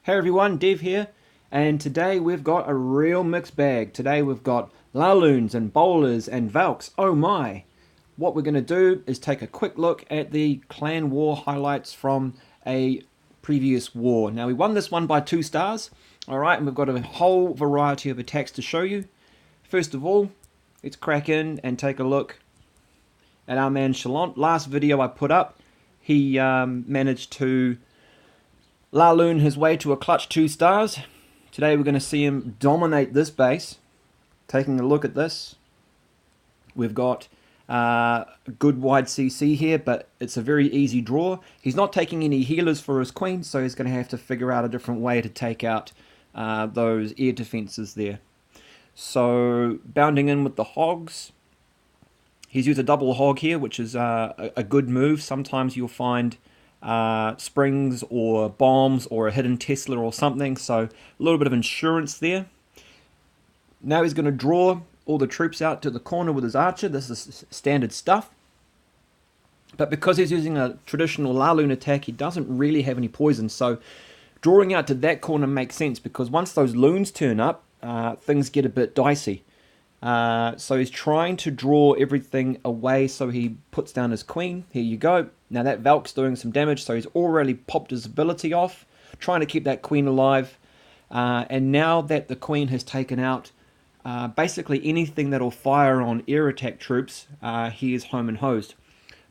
Hey everyone, Dev here, and today we've got a real mixed bag. Today we've got Laloons and bowlers and Valks. Oh my! What we're going to do is take a quick look at the clan war highlights from a previous war. Now we won this one by 2 stars, alright, and we've got a whole variety of attacks to show you. First of all, let's crack in and take a look at our man Chalant. Last video I put up, he managed to Laloon his way to a clutch 2 stars. Today we're going to see him dominate this base. Taking a look at this, we've got a good wide CC here, but it's a very easy draw. He's not taking any healers for his queen, so he's going to have to figure out a different way to take out those air defenses there. So bounding in with the hogs, he's used a double hog here, which is a good move. Sometimes you'll find springs or bombs or a hidden Tesla or something, so a little bit of insurance there. Now he's going to draw all the troops out to the corner with his archer. This is standard stuff, but because he's using a traditional Laloon attack, he doesn't really have any poison, so drawing out to that corner makes sense, because once those loons turn up, things get a bit dicey. So he's trying to draw everything away, so he puts down his queen. Here you go. Now that Valk's doing some damage, so he's already popped his ability off, trying to keep that queen alive. And now that the queen has taken out basically anything that'll fire on air attack troops, he is home and hosed.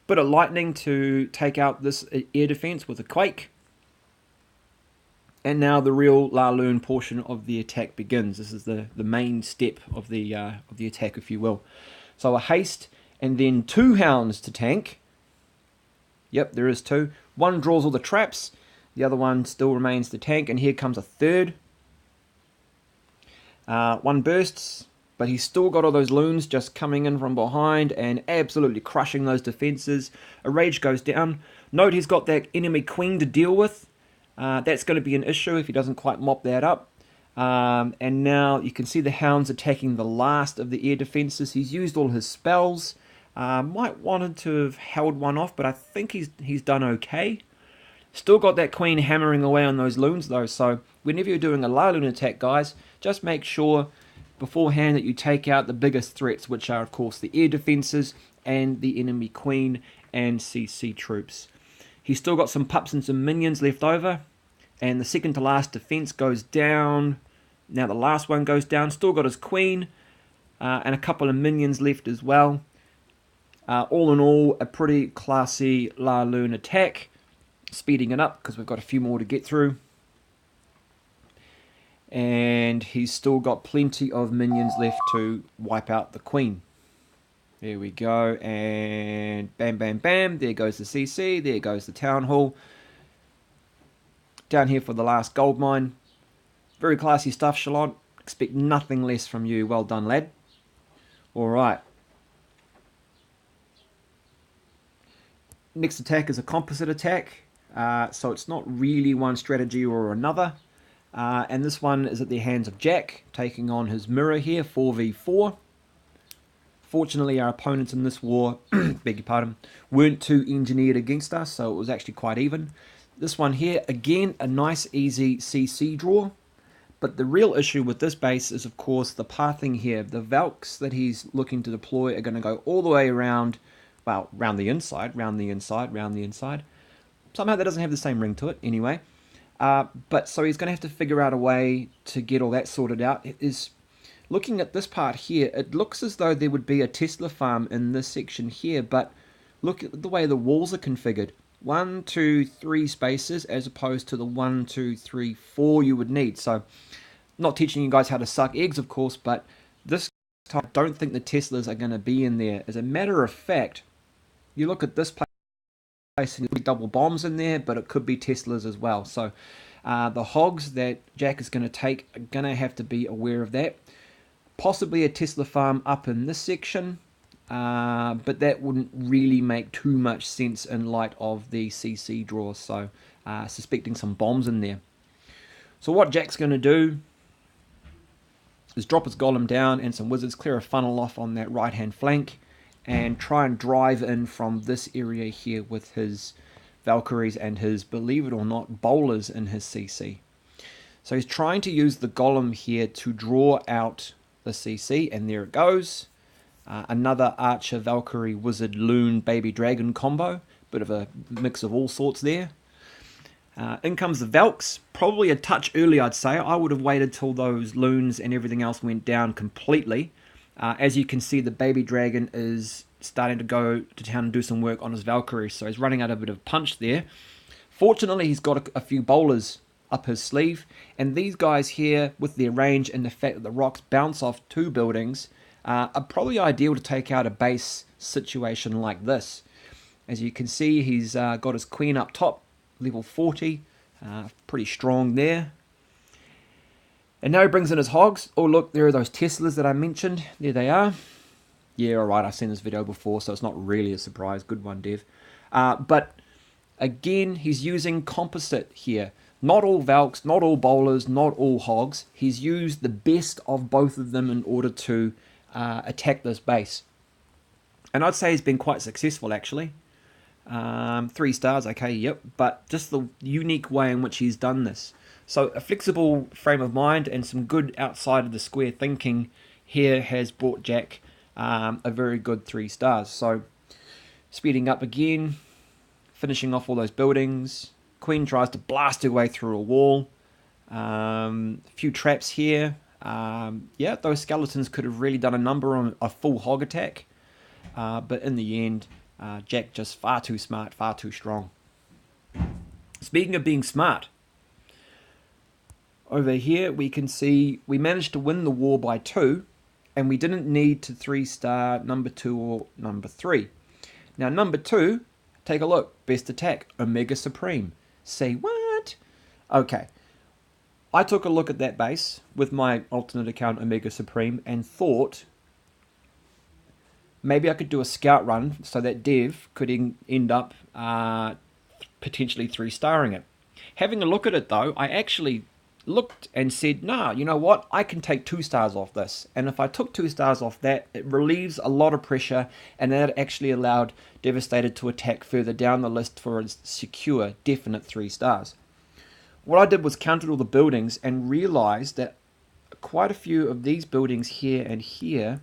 Bit of lightning to take out this air defense with a quake. And now the real Laloon portion of the attack begins. This is the main step of the attack, if you will. So a haste and then 2 hounds to tank. Yep, there is 2. One draws all the traps. The other one still remains to tank. And here comes a third. One bursts, but he's still got all those loons just coming in from behind and absolutely crushing those defenses. A rage goes down. Note he's got that enemy queen to deal with. That's going to be an issue if he doesn't quite mop that up. And now you can see the hounds attacking the last of the air defenses. He's used all his spells. Might wanted to have held one off, but I think he's done okay. Still got that queen hammering away on those loons though, so whenever you're doing a Laloon attack, guys, just make sure beforehand that you take out the biggest threats, which are of course the air defenses and the enemy queen and CC troops. He's still got some pups and some minions left over, and the second to last defense goes down. Now the last one goes down. Still got his queen and a couple of minions left as well. All in all, a pretty classy Laloon attack. Speeding it up because we've got a few more to get through. And he's still got plenty of minions left to wipe out the queen. There we go, and bam, bam, bam. There goes the CC, there goes the town hall. Down here for the last gold mine. Very classy stuff, Chalant. Expect nothing less from you. Well done, lad. Alright. Next attack is a composite attack. So it's not really one strategy or another. And this one is at the hands of Jack, taking on his mirror here, 4v4. Fortunately, our opponents in this war, beg your pardon, weren't too engineered against us, so it was actually quite even. This one here, again, a nice easy CC draw. But the real issue with this base is, of course, the pathing here. The Valks that he's looking to deploy are going to go all the way around, well, round the inside, round the inside, round the inside. Somehow that doesn't have the same ring to it, anyway. But so he's going to have to figure out a way to get all that sorted out. It is, looking at this part here, it looks as though there would be a Tesla farm in this section here, but look at the way the walls are configured. 1, 2, 3 spaces as opposed to the 1, 2, 3, 4 you would need. So, not teaching you guys how to suck eggs, of course, but this time I don't think the Teslas are going to be in there. As a matter of fact, you look at this place, and double bombs in there, but it could be Teslas as well. So the hogs that Jack is going to take are going to have to be aware of that. Possibly a Tesla farm up in this section, but that wouldn't really make too much sense in light of the CC draws. So suspecting some bombs in there. So what Jack's going to do is drop his golem down and some wizards, clear a funnel off on that right hand flank, and try and drive in from this area here with his Valkyries and his, believe it or not, bowlers in his CC. So he's trying to use the golem here to draw out the CC, and there it goes. Another Archer, Valkyrie, Wizard, Loon, Baby Dragon combo. Bit of a mix of all sorts there. In comes the Valks. Probably a touch early, I'd say. I would have waited till those Loons and everything else went down completely. As you can see, the Baby Dragon is starting to go to town and do some work on his Valkyrie, so he's running out a bit of punch there. Fortunately, he's got a few bowlers up his sleeve, and these guys here, with their range and the fact that the rocks bounce off two buildings, are probably ideal to take out a base situation like this. As you can see, he's got his queen up top, level 40, pretty strong there. And now he brings in his hogs. Oh look, there are those Teslas that I mentioned. There they are. Yeah, alright, I've seen this video before, so it's not really a surprise. Good one, Dev. But again, he's using composite here. Not all Valks, not all bowlers, not all hogs. He's used the best of both of them in order to attack this base. And I'd say he's been quite successful, actually. 3 stars, okay, yep. But just the unique way in which he's done this. So a flexible frame of mind and some good outside of the square thinking here has brought Jack a very good 3 stars. So speeding up again, finishing off all those buildings. Queen tries to blast her way through a wall. A few traps here. Yeah, those skeletons could have really done a number on a full hog attack. But in the end, Jack just far too smart, far too strong. Speaking of being smart, over here we can see we managed to win the war by 2, and we didn't need to 3-star number 2 or number 3. Now number 2, take a look, best attack, Omega Supreme. Say what? Okay, I took a look at that base with my alternate account Omega Supreme and thought maybe I could do a scout run so that Dev could end up potentially 3-starring it. Having a look at it though, I actually looked and said, nah, you know what, I can take 2 stars off this. And if I took 2 stars off that, it relieves a lot of pressure, and that actually allowed Devastator to attack further down the list for a secure, definite 3 stars. What I did was counted all the buildings and realized that quite a few of these buildings here and here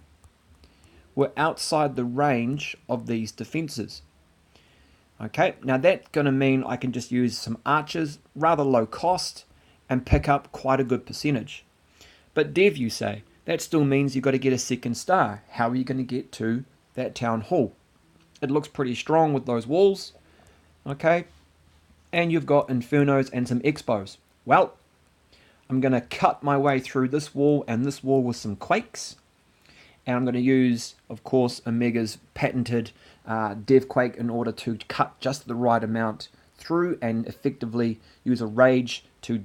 were outside the range of these defenses. Okay, now that's going to mean I can just use some archers, rather low cost, and pick up quite a good percentage. But Dev, you say, that still means you've got to get a 2nd star. How are you going to get to that town hall? It looks pretty strong with those walls. Okay, and you've got infernos and some expos. Well, I'm going to cut my way through this wall and this wall with some quakes. And I'm going to use, of course, Omega's patented Dev Quake in order to cut just the right amount through and effectively use a rage to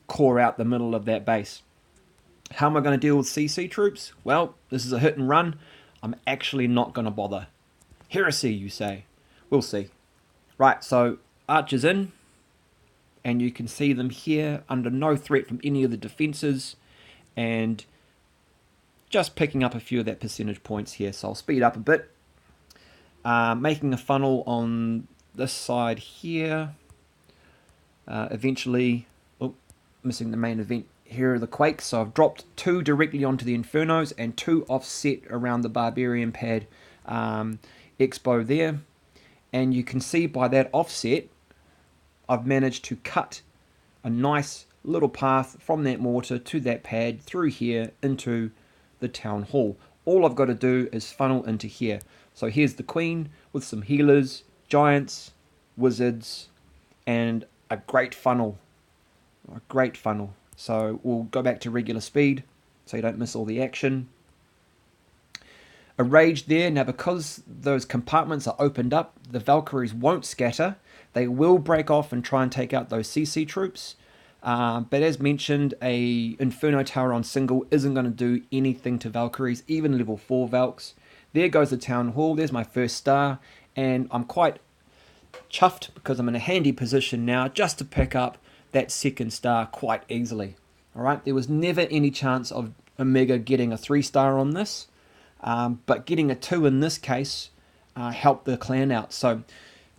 core out the middle of that base. How am I going to deal with CC troops? Well, this is a hit and run. I'm actually not going to bother. Heresy, you say? We'll see. Right, so archers in, and you can see them here under no threat from any of the defenses, and just picking up a few of that percentage points here. So I'll speed up a bit. Making a funnel on this side here. Eventually, missing the main event. Here are the quakes. So I've dropped 2 directly onto the infernos and 2 offset around the barbarian pad expo there. And you can see by that offset, I've managed to cut a nice little path from that mortar to that pad through here into the town hall. All I've got to do is funnel into here. So here's the queen with some healers, giants, wizards, and a great funnel. A great funnel. So we'll go back to regular speed so you don't miss all the action. A rage there. Now because those compartments are opened up, the Valkyries won't scatter. They will break off and try and take out those CC troops. But as mentioned, a Inferno Tower on single isn't going to do anything to Valkyries, even level 4 Valks. There goes the Town Hall. There's my 1st star. And I'm quite chuffed because I'm in a handy position now just to pick up that 2nd star quite easily. Alright, there was never any chance of Omega getting a 3-star on this. But getting a 2 in this case helped the clan out. So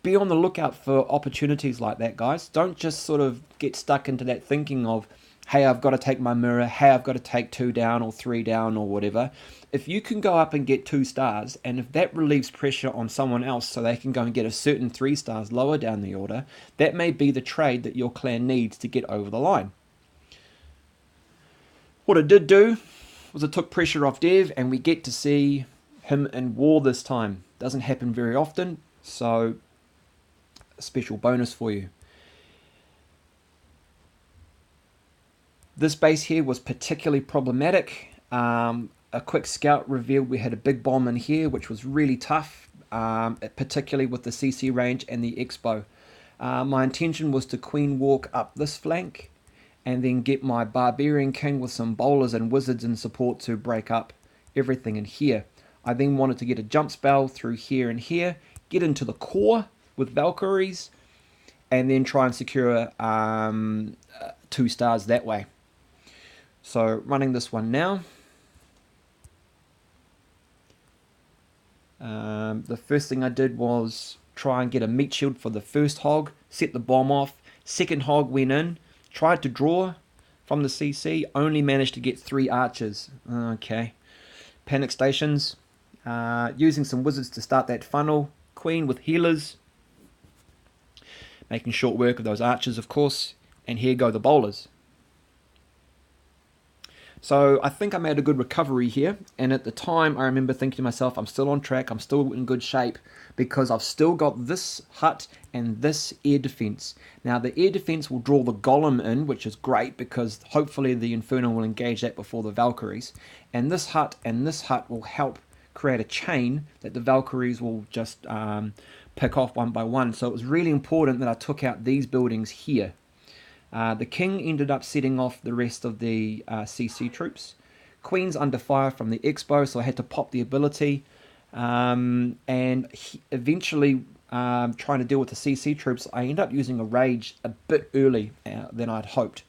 be on the lookout for opportunities like that, guys. Don't just sort of get stuck into that thinking of, hey, I've got to take my mirror, hey, I've got to take 2 down or 3 down or whatever. If you can go up and get 2 stars, and if that relieves pressure on someone else so they can go and get a certain 3 stars lower down the order, that may be the trade that your clan needs to get over the line. What it did do was it took pressure off Dev, and we get to see him in war this time. Doesn't happen very often, so a special bonus for you. This base here was particularly problematic. A quick scout revealed we had a big bomb in here, which was really tough, particularly with the CC range and the Expo. My intention was to queen walk up this flank and then get my Barbarian King with some bowlers and wizards in support to break up everything in here. I then wanted to get a jump spell through here and here, get into the core with Valkyries, and then try and secure 2 stars that way. So running this one now. The first thing I did was try and get a meat shield for the first hog, set the bomb off. Second hog went in, tried to draw from the CC, only managed to get 3 archers. Okay. Panic stations. Using some wizards to start that funnel. Queen with healers. Making short work of those archers, of course. And here go the bowlers. So I think I made a good recovery here, and at the time I remember thinking to myself, I'm still on track, I'm still in good shape, because I've still got this hut and this air defense. Now the air defense will draw the golem in, which is great, because hopefully the Inferno will engage that before the Valkyries, and this hut will help create a chain that the Valkyries will just pick off one by one. So it was really important that I took out these buildings here. The king ended up setting off the rest of the CC troops. Queen's under fire from the Expo, so I had to pop the ability. And eventually, trying to deal with the CC troops, I ended up using a rage a bit early than I'd hoped.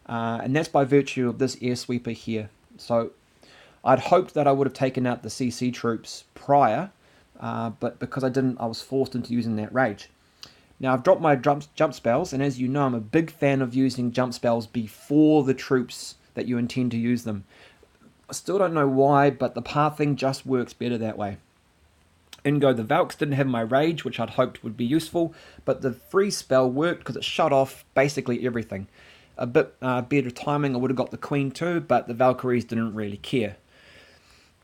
And that's by virtue of this air sweeper here. So I'd hoped that I would have taken out the CC troops prior, but because I didn't, I was forced into using that rage. Now I've dropped my jump spells, and as you know, I'm a big fan of using jump spells before the troops that you intend to use them. I still don't know why, but the pathing just works better that way. In go the Valks. Didn't have my rage, which I'd hoped would be useful, but the freeze spell worked because it shut off basically everything. A bit better timing, I would have got the Queen too, but the Valkyries didn't really care.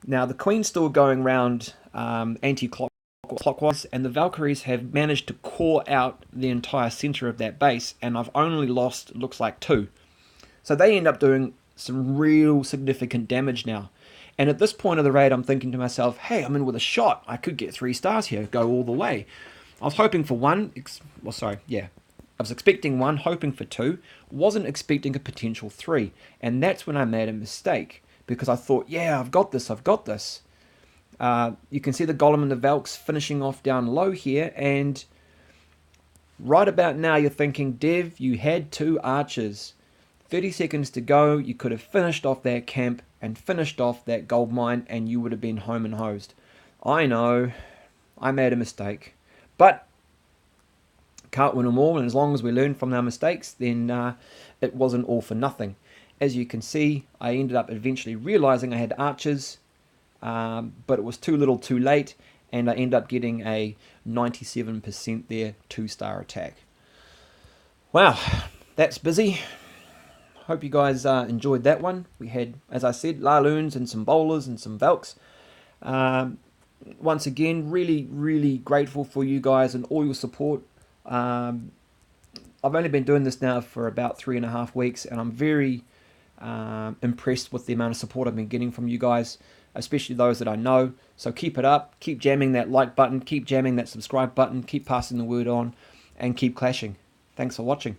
Now the Queen's still going round anti-clockwise, and the Valkyries have managed to core out the entire center of that base, and I've only lost, looks like, 2. So they end up doing some real significant damage now. And at this point of the raid, I'm thinking to myself, hey, I'm in with a shot. I could get 3 stars here, go all the way. I was hoping for 1, I was expecting 1, hoping for 2, wasn't expecting a potential 3. And that's when I made a mistake, because I thought, yeah, I've got this. You can see the Golem and the Valks finishing off down low here, and right about now you're thinking, Dev, you had 2 archers. 30 seconds to go, you could have finished off that camp and finished off that gold mine, and you would have been home and hosed. I know, I made a mistake, but can't win them all, and as long as we learn from our mistakes, then it wasn't all for nothing. As you can see, I ended up eventually realizing I had archers, but it was too little too late, and I ended up getting a 97% there 2-star attack. Wow, that's busy. Hope you guys enjoyed that one. We had, as I said, Laloons and some bowlers and some Valks. Once again, really grateful for you guys and all your support. I've only been doing this now for about 3.5 weeks, and I'm very impressed with the amount of support I've been getting from you guys, especially those that I know. So keep it up, keep jamming that like button, keep jamming that subscribe button, keep passing the word on, and keep clashing. Thanks for watching.